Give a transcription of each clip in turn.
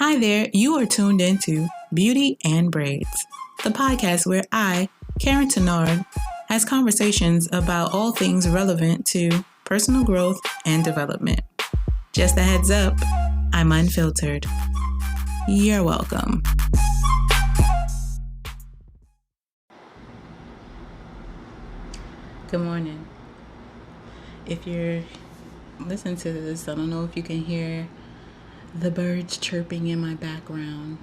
Hi there, you are tuned into Beauty and Braids, the podcast where I, Karyne, has conversations about all things relevant to personal growth and development. Just a heads up, I'm unfiltered. You're welcome. Good morning. If you're listening to this, I don't know if you can hear the birds chirping in my background,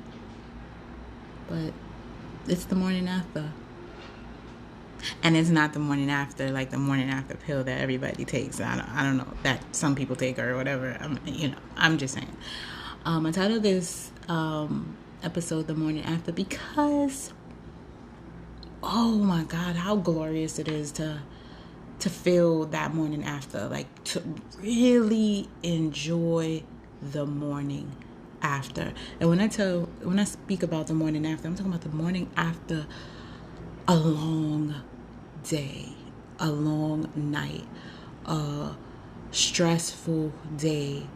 but it's the morning after. And it's not the morning after, like the morning after pill that everybody takes. I don't know, that some people take or whatever. I'm just saying. I titled this episode "The Morning After" because, oh my God, how glorious it is to feel that morning after, like to really enjoy the morning after. And when I speak about the morning after, I'm talking about the morning after a long day, a long night, a stressful day,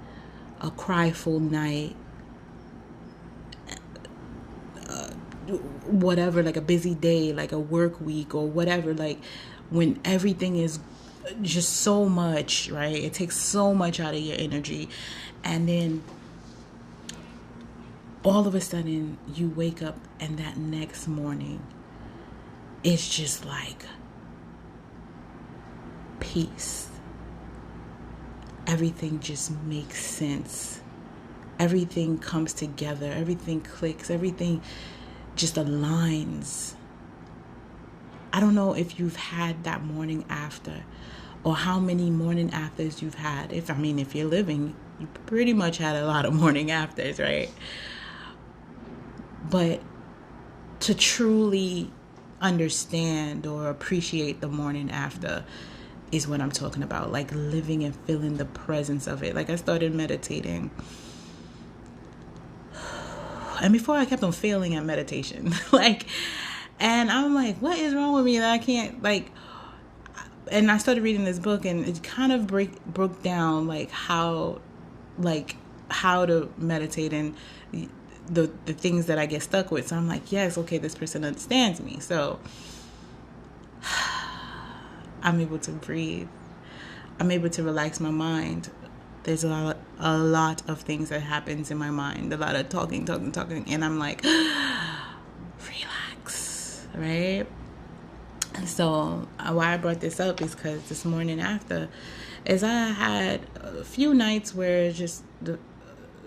a cryful night, whatever, like a busy day, like a work week or whatever, like when everything is just so much, right? It takes so much out of your energy. And then all of a sudden you wake up and that next morning it's just like peace. Everything just makes sense. Everything comes together. Everything clicks. Everything just aligns. I don't know if you've had that morning after or how many morning afters you've had. If you're living, you pretty much had a lot of morning afters, right? But to truly understand or appreciate the morning after is what I'm talking about, like living and feeling the presence of it. Like I started meditating, and before I kept on failing at meditation, and I'm like, what is wrong with me that I can't, and I started reading this book, and it kind of broke down like how to meditate and the things that I get stuck with. So I'm like, yes, okay, this person understands me. So I'm able to breathe. I'm able to relax my mind. There's a lot of things that happens in my mind, a lot of talking, and I'm like, relax, right? And so why I brought this up is because this morning after, as I had a few nights where just a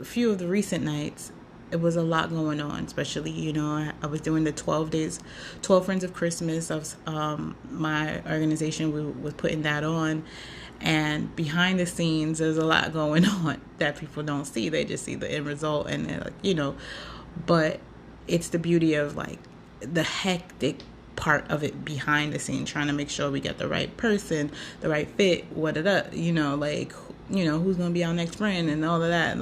few of the recent nights, it was a lot going on, especially, I was doing the 12 Friends of Christmas of my organization. We was putting that on, and behind the scenes, there's a lot going on that people don't see. They just see the end result, and they're like, but it's the beauty of like the hectic part of it behind the scene, trying to make sure we get the right person, the right fit, who's going to be our next friend and all of that,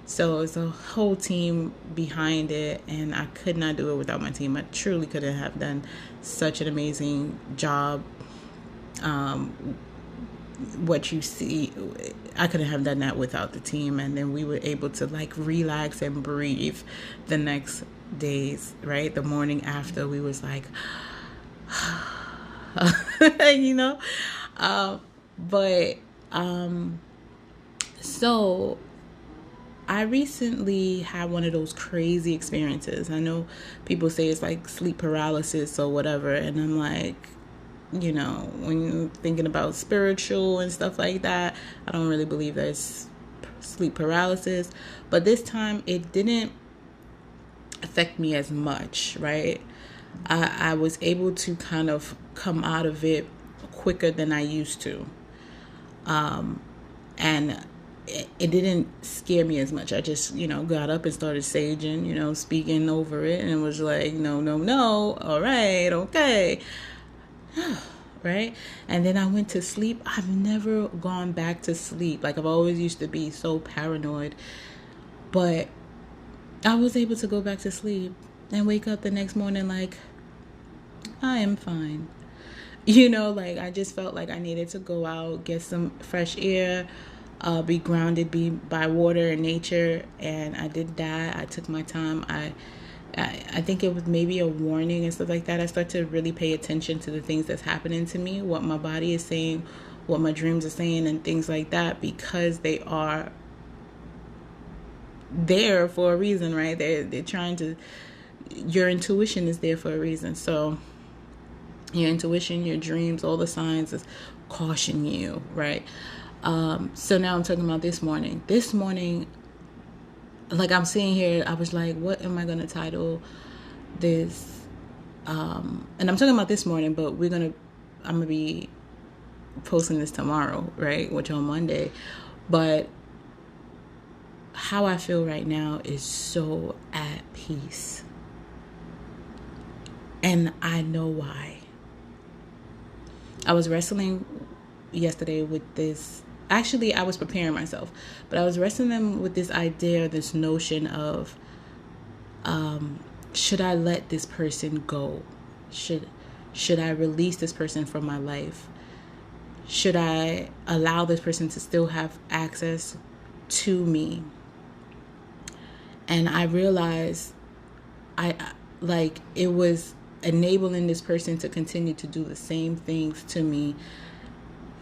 So it's a whole team behind it, and I could not do it without my team. I truly couldn't have done such an amazing job. What you see, I couldn't have done that without the team. And then we were able to relax and breathe the next days, right? The morning after, we was like, so I recently had one of those crazy experiences. I know people say it's like sleep paralysis or whatever. And I'm like, when you're thinking about spiritual and stuff like that, I don't really believe there's sleep paralysis. But this time it didn't affect me as much, right? I was able to kind of come out of it quicker than I used to. And it didn't scare me as much. I just, got up and started saging, speaking over it. And it was like, no. All right. Okay. Right. And then I went to sleep. I've never gone back to sleep. I've always used to be so paranoid. But I was able to go back to sleep and wake up the next morning I am fine. I just felt like I needed to go out, get some fresh air, be grounded, be by water and nature. And I did that. I took my time. I think it was maybe a warning and stuff like that. I start to really pay attention to the things that's happening to me, what my body is saying, what my dreams are saying, and things like that, because they are there for a reason, right? They're trying to, your intuition is there for a reason. So your intuition, your dreams, all the signs is caution you, right? So now I'm talking about this morning. This morning, like I'm sitting here, I was like, what am I going to title this? And I'm talking about this morning, but I'm going to be posting this tomorrow, right? Which on Monday. But how I feel right now is so at peace. And I know why. I was wrestling yesterday with this. Actually, I was preparing myself, but I was wrestling with this idea, this notion of, should I let this person go? Should I release this person from my life? Should I allow this person to still have access to me? And I realized it was enabling this person to continue to do the same things to me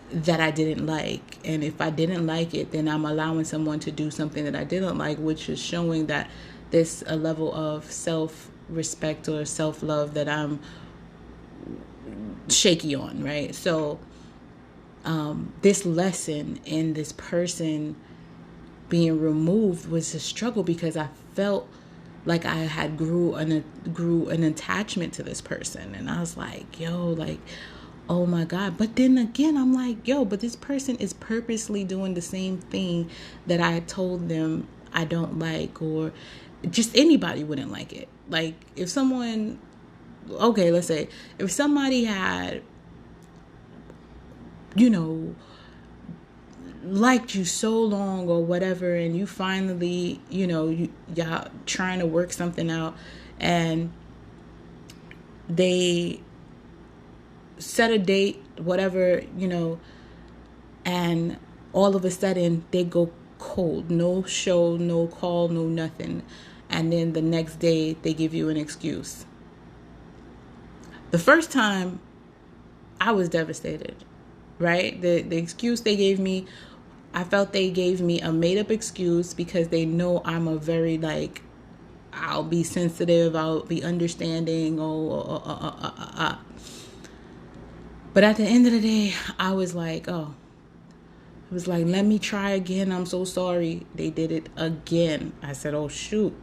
that I didn't like. And if I didn't like it, then I'm allowing someone to do something that I didn't like, which is showing that there's a level of self-respect or self-love that I'm shaky on, right? So this lesson in this person being removed was a struggle, because I felt like I had grew an attachment to this person. And I was like, yo, like, oh my God. But then again, I'm like, yo, but this person is purposely doing the same thing that I told them I don't like, or just anybody wouldn't like it. Like if someone, okay, let's say if somebody had, liked you so long or whatever, and you finally, y'all trying to work something out, and they set a date, whatever, and all of a sudden they go cold, no show, no call, no nothing, and then the next day they give you an excuse. The first time I was devastated, right? The excuse they gave me, I felt they gave me a made-up excuse because they know I'm a very, I'll be sensitive, I'll be understanding, But at the end of the day, I was like, let me try again. I'm so sorry. They did it again. I said, oh, shoot.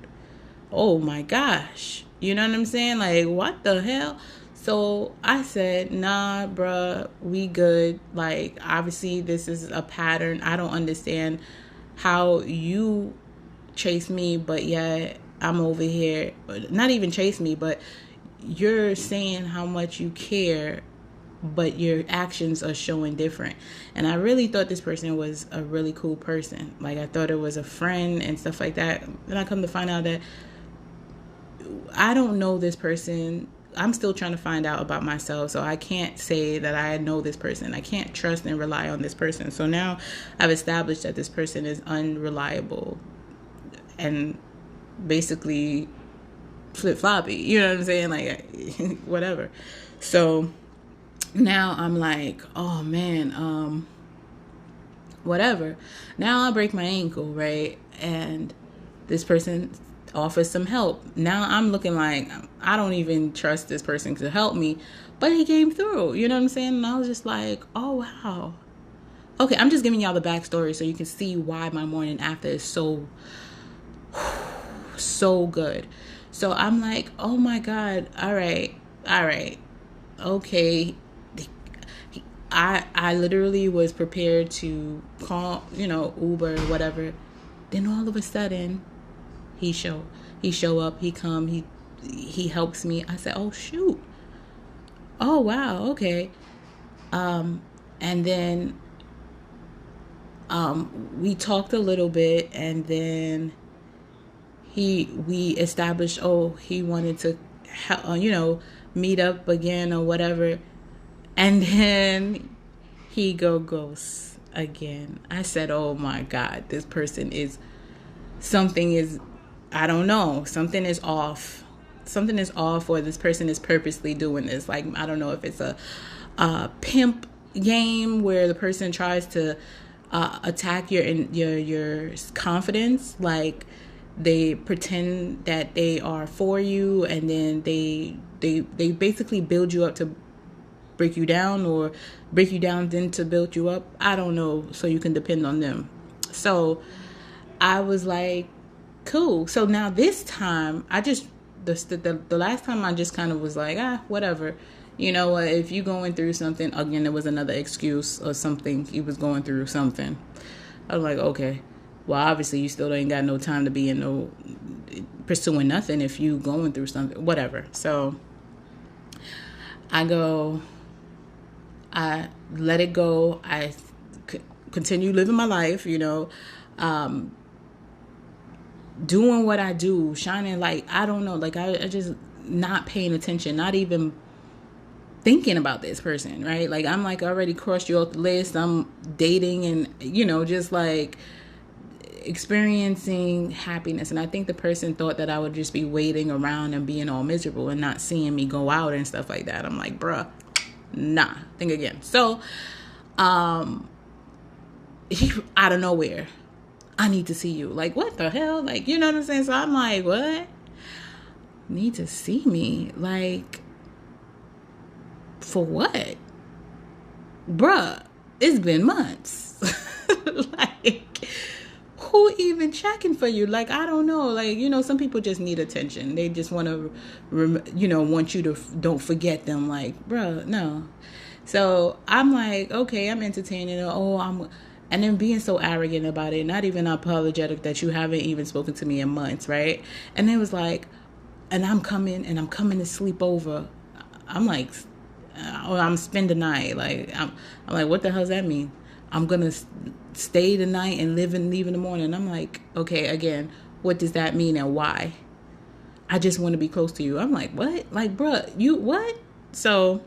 Oh, my gosh. You know what I'm saying? Like, what the hell? So I said, nah, bruh, we good. Like, obviously, this is a pattern. I don't understand how you chase me, but yet I'm over here. Not even chase me, but you're saying how much you care, but your actions are showing different. And I really thought this person was a really cool person. Like, I thought it was a friend and stuff like that. Then I come to find out that I don't know this person. I'm still trying to find out about myself, so I can't say that I know this person. I can't trust and rely on this person. So now I've established that this person is unreliable and basically flip-floppy. You know what I'm saying? Like, whatever. So now I'm like, oh man, whatever. Now I break my ankle, right? And this person offers some help. Now I'm looking like I don't even trust this person to help me, but he came through. You know what I'm saying? And I was just like, oh wow. Okay, I'm just giving y'all the backstory so you can see why my morning after is so good. So I'm like, oh my God, all right, okay. I literally was prepared to call, Uber, whatever. Then all of a sudden, he show up, he come, he helps me. I said, oh shoot. Oh wow, okay. And then we talked a little bit, and then we established, he wanted to meet up again or whatever. And then he ghosts. again. I said, oh my God, this person is, something is, I don't know, something is off. Something is off, or this person is purposely doing this. Like, I don't know if it's a pimp game where the person tries to attack your confidence. Like, they pretend that they are for you, and then they basically build you up to break you down, or break you down then to build you up. I don't know, so you can depend on them. So I was like, cool. So now this time, I just, the last time I just kind of was like, whatever. You know what, if you going through something, again, there was another excuse or something, he was going through something. I was like, okay, well, obviously you still ain't got no time to be in no pursuing nothing if you going through something, whatever. So I let it go. I continue living my life, doing what I do, shining light. I don't know, like I just not paying attention, not even thinking about this person, right? Like, I'm like already crossed you off the list. I'm dating and, just like experiencing happiness. And I think the person thought that I would just be waiting around and being all miserable and not seeing me go out and stuff like that. I'm like, bruh, nah, think again. So, he, out of nowhere, I need to see you. Like, what the hell? Like, you know what I'm saying? So I'm like, what? Need to see me? Like, for what? Bruh, it's been months. Like, who even checking for you? Like, I don't know. Like, some people just need attention. They just want to, want you to don't forget them. Like, bruh, no. So I'm like, okay, I'm entertaining. And then being so arrogant about it, not even apologetic that you haven't even spoken to me in months, right? And it was like, and I'm coming to sleep over. I'm like, I'm spend the night. Like, I'm like, what the hell does that mean? I'm gonna stay the night and leave in the morning. I'm like, okay, again, what does that mean and why? I just want to be close to you. I'm like, what? Like, bruh, you what? So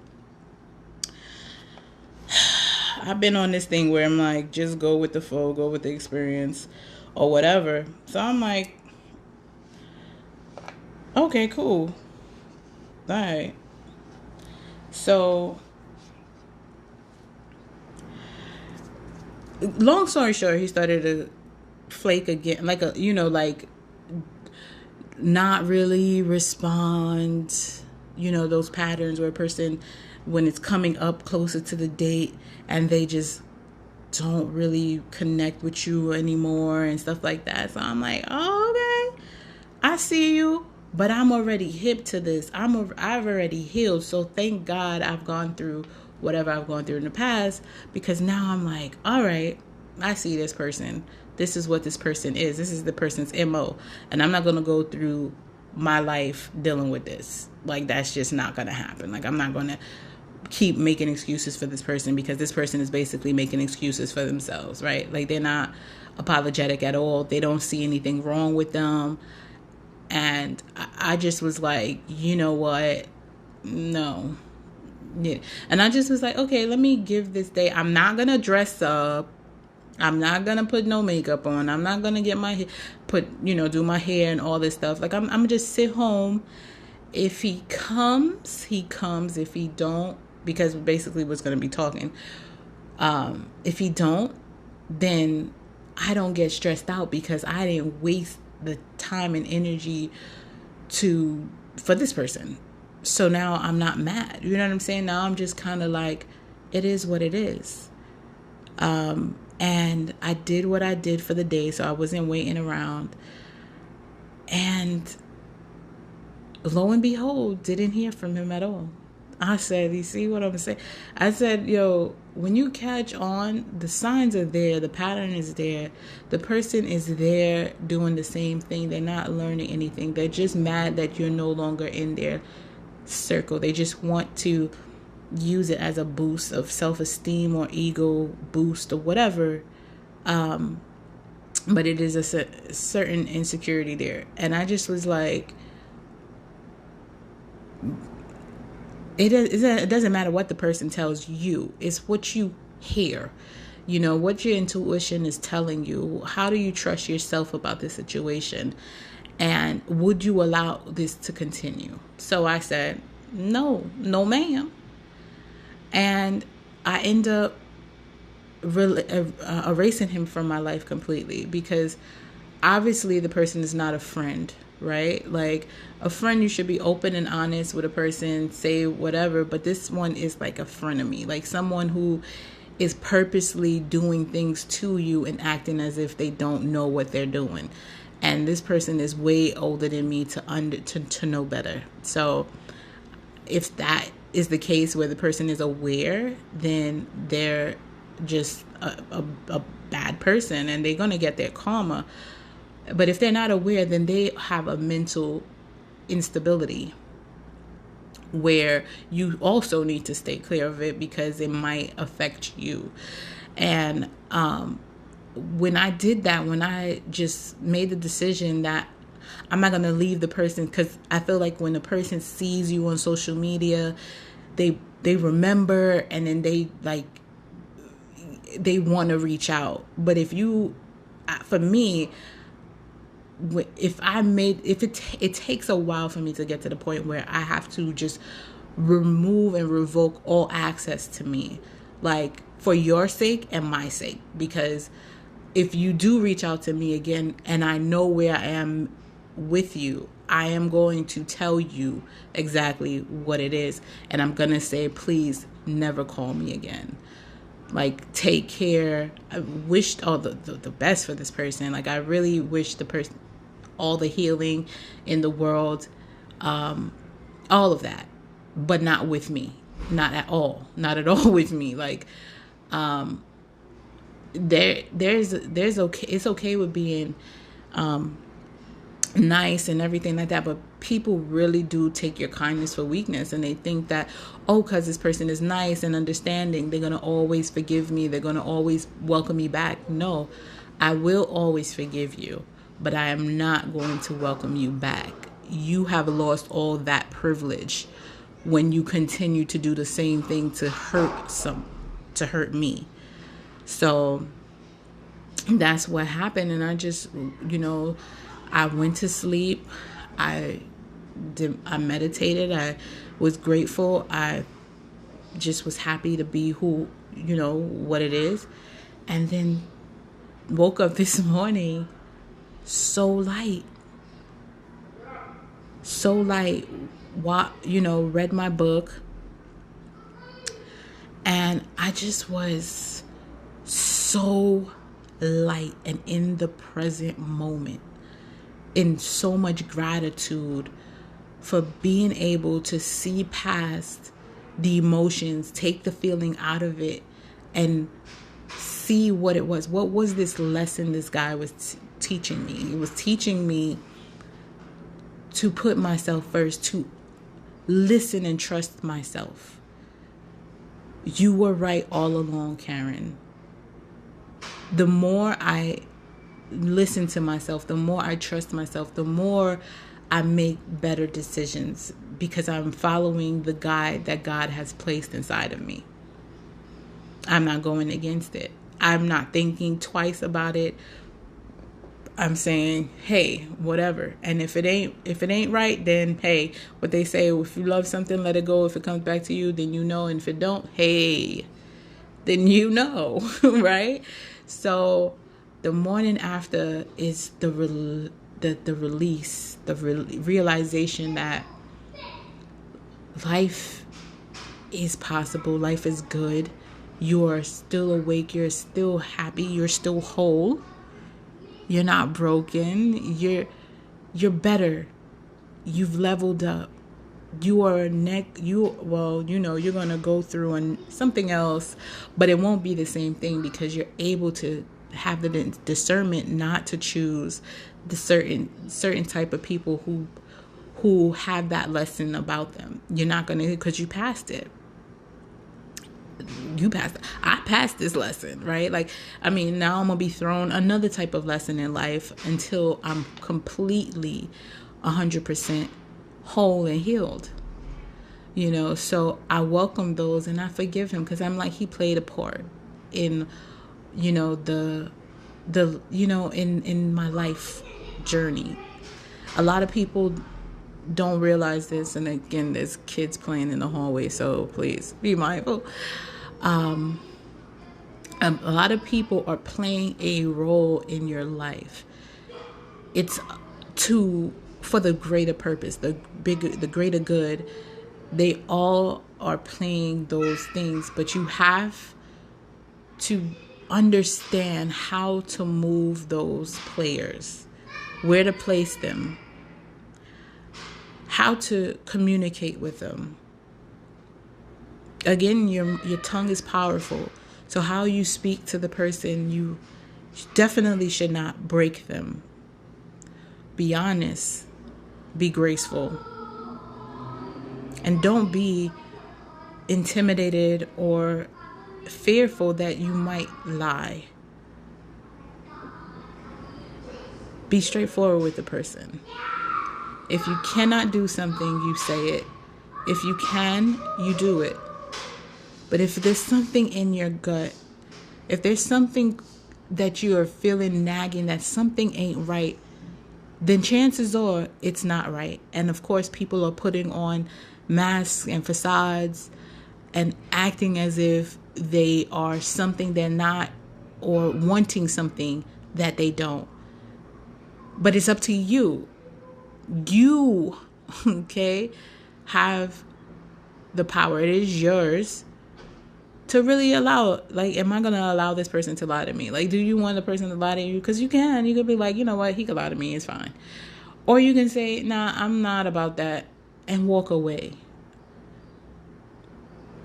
I've been on this thing where I'm like, just go with the flow, go with the experience, or whatever. So I'm like, okay, cool. All right. So, long story short, he started to flake again, like not really respond. Those patterns where a person, when it's coming up closer to the date, and they just don't really connect with you anymore and stuff like that. So I'm like, oh, okay, I see you. But I'm already hip to this. I've already healed. So thank God I've gone through whatever I've gone through in the past, because now I'm like, all right, I see this person. This is what this person is. This is the person's MO. And I'm not going to go through my life dealing with this. Like, that's just not going to happen. Like, I'm not going to keep making excuses for this person, because this person is basically making excuses for themselves, right? Like, they're not apologetic at all. They don't see anything wrong with them. And I just was like, you know what? No. Yeah. And I just was like, okay, let me give this day. I'm not going to dress up. I'm not going to put no makeup on. I'm not going to get my hair, do my hair and all this stuff. Like, I'm going to just sit home. If he comes, he comes. If he don't, because basically what's going to be talking. If he don't, then I don't get stressed out, because I didn't waste the time and energy for this person. So now I'm not mad. You know what I'm saying? Now I'm just kind of like, it is what it is. And I did what I did for the day, so I wasn't waiting around. And lo and behold, didn't hear from him at all. I said, you see what I'm saying? I said, yo, when you catch on, the signs are there, the pattern is there, the person is there doing the same thing. They're not learning anything. They're just mad that you're no longer in their circle. They just want to use it as a boost of self-esteem or ego boost or whatever. But it is a certain insecurity there. And I just was like, it doesn't matter what the person tells you. It's what you hear. You know, what your intuition is telling you. How do you trust yourself about this situation? And would you allow this to continue? So I said, no, no, ma'am. And I end up erasing him from my life completely, because obviously the person is not a friend, right? Like, a friend, you should be open and honest with a person, say whatever, but this one is like a frenemy, like someone who is purposely doing things to you and acting as if they don't know what they're doing. And this person is way older than me to know better. So if that is the case where the person is aware, then they're just a bad person and they're going to get their karma. But if they're not aware, then they have a mental instability where you also need to stay clear of it, because it might affect you. And when I did that, when I just made the decision that I'm not going to leave the person, because I feel like when a person sees you on social media, they remember, and then they want to reach out. But if you, for me, it takes a while for me to get to the point where I have to just remove and revoke all access to me, like, for your sake and my sake. Because if you do reach out to me again and I know where I am with you, I am going to tell you exactly what it is, and I'm going to say, please never call me again. Like, take care. I wished all the best for this person. Like, I really wish the person all the healing in the world, all of that, but not with me. Not at all with me. Like, there's okay. It's okay with being nice and everything like that, but people really do take your kindness for weakness, and they think that, oh, because this person is nice and understanding, they're going to always forgive me, they're going to always welcome me back. No, I will always forgive you, but I am not going to welcome you back. You have lost all that privilege when you continue to do the same thing to hurt me. So that's what happened. And I just, I went to sleep. I meditated. I was grateful. I just was happy to be who, what it is. And then woke up this morning so light. Read my book. And I just was so light and in the present moment, in so much gratitude for being able to see past the emotions, take the feeling out of it, and see what it was. What was this lesson this guy was teaching me? It was teaching me to put myself first, to listen and trust myself. You were right all along, Karyne. The more I listen to myself, the more I trust myself, the more I make better decisions, because I'm following the guide that God has placed inside of me. I'm not going against it. I'm not thinking twice about it. I'm saying, hey, whatever. And if it ain't right, then hey, what they say, if you love something, let it go. If it comes back to you, then you know. And if it don't, hey, then you know, right? So the morning after is the release, the realization that life is possible, life is good. You are still awake, you're still happy, you're still whole. You're not broken. You're better. You've leveled up. You are you're going to go through something else, but it won't be the same thing, because you're able to have the discernment not to choose the certain type of people who have that lesson about them. You're not going to, because you passed it. I passed this lesson, right? Like, I mean, now I'm going to be thrown another type of lesson in life until I'm completely 100% whole and healed. So I welcome those and I forgive him, because I'm like, he played a part in in my life journey. A lot of people don't realize this, and again, there's kids playing in the hallway, so please be mindful. A lot of people are playing a role in your life. It's for the greater purpose, the greater good. They all are playing those things, but you have to understand how to move those players, where to place them, how to communicate with them. Again, your tongue is powerful. So how you speak to the person, you definitely should not break them. Be honest. Be graceful. And don't be intimidated or fearful that you might lie. Be straightforward with the person. If you cannot do something, you say it. If you can, you do it. But if there's something in your gut, if there's something that you are feeling nagging, that something ain't right, then chances are it's not right. And of course, people are putting on masks and facades and acting as if they are something they're not, or wanting something that they don't. But it's up to you. You, okay, have the power. It is yours to really allow, like, am I going to allow this person to lie to me? Like, do you want the person to lie to you? Because you can. You could be like, you know what? He could lie to me. It's fine. Or you can say, nah, I'm not about that, and walk away.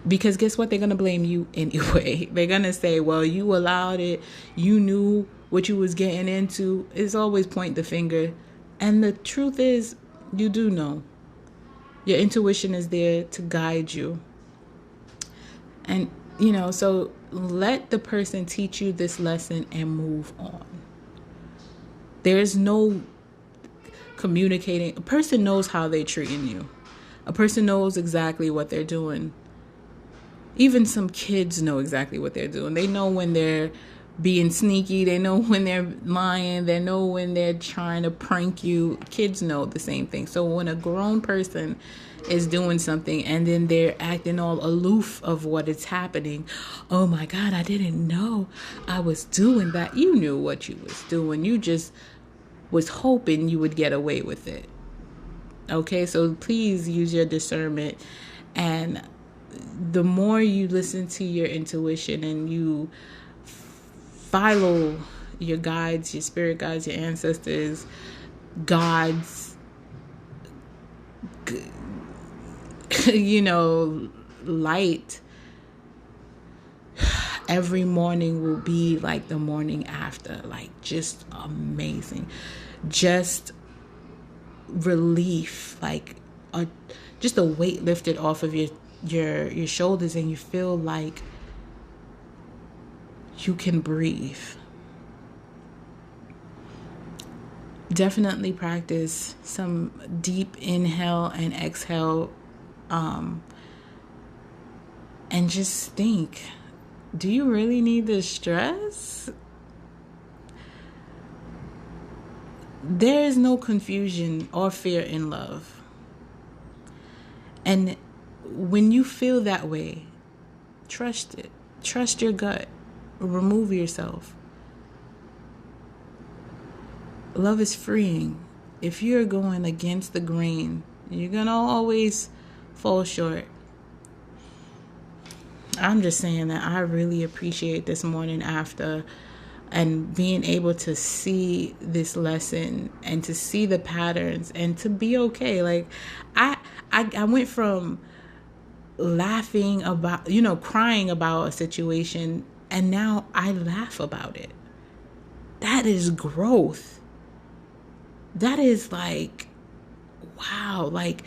Because guess what? They're going to blame you anyway. They're going to say, well, you allowed it. You knew what you was getting into. It's always point the finger. And the truth is, you do know. Your intuition is there to guide you. And, so let the person teach you this lesson and move on. There's no communicating. A person knows how they're treating you. A person knows exactly what they're doing. Even some kids know exactly what they're doing. They know when they're being sneaky. They know when they're lying. They know when they're trying to prank you. Kids know the same thing. So when a grown person is doing something and then they're acting all aloof of what is happening, oh my God, I didn't know I was doing that. You knew what you was doing. You just was hoping you would get away with it. Okay, so please use your discernment. And the more you listen to your intuition and you follow your guides, your spirit guides, your ancestors, God's, light, every morning will be like the morning after, like just amazing, just relief, like just a weight lifted off of your shoulders, and you feel like you can breathe. Definitely practice some deep inhale and exhale, and just think, do you really need this stress? There is no confusion or fear in love. And when you feel that way, trust it. Trust your gut. Remove yourself. Love is freeing. If you're going against the grain, you're going to always fall short. I'm just saying that I really appreciate this morning after, and being able to see this lesson and to see the patterns and to be okay. Like I went from laughing about, crying about a situation, and now I laugh about it. That is growth. That is like, wow, like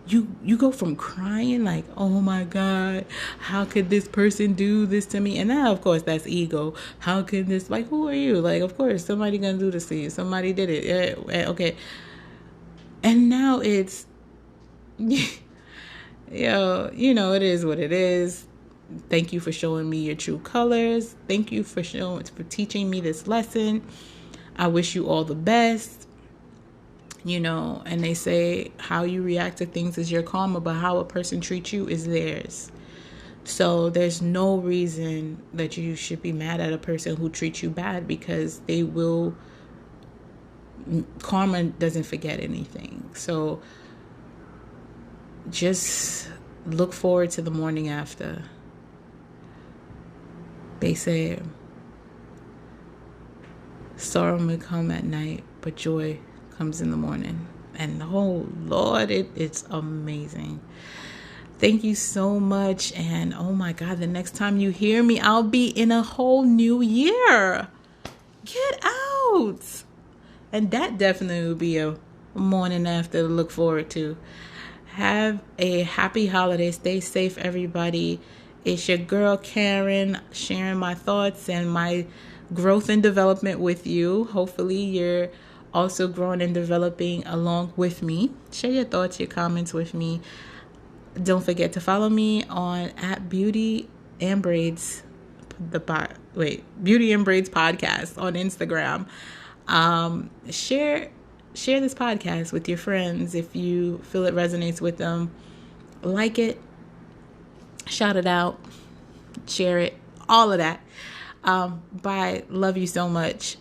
you go from crying like, oh my God, how could this person do this to me? And now, of course, that's ego. How can this, like, who are you? Like, of course, somebody gonna do this to you. Somebody did it. Yeah, okay. And now it's, it is what it is. Thank you for showing me your true colors. Thank you for teaching me this lesson. I wish you all the best. And they say how you react to things is your karma, but how a person treats you is theirs. So there's no reason that you should be mad at a person who treats you bad, because karma doesn't forget anything. So just look forward to the morning after. They say sorrow may come at night, but joy comes in the morning. And oh Lord, it's amazing. Thank you so much. And oh my God, the next time you hear me, I'll be in a whole new year. Get out. And that definitely will be a morning after to look forward to. Have a happy holiday. Stay safe, everybody. It's your girl Karyne, sharing my thoughts and my growth and development with you. Hopefully you're also growing and developing along with me. Share your thoughts, your comments with me. Don't forget to follow me on @Beauty and Braids, Beauty and Braids podcast on Instagram. Share this podcast with your friends if you feel it resonates with them. Like it, shout it out, share it, all of that. Bye. Love you so much.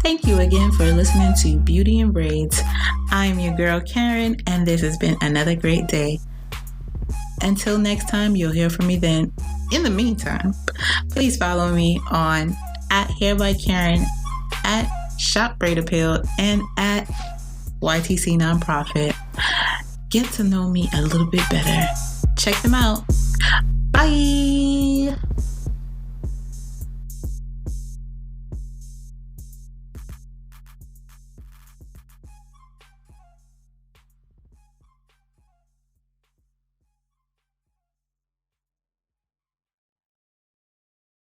Thank you again for listening to Beauty and Braids. I'm your girl Karyne, and this has been another great day. Until next time, you'll hear from me then. In the meantime, please follow me on @HairByKaryne, @ShopBraidAppeal, and @YTC Nonprofit. Get to know me a little bit better. Check them out. Bye.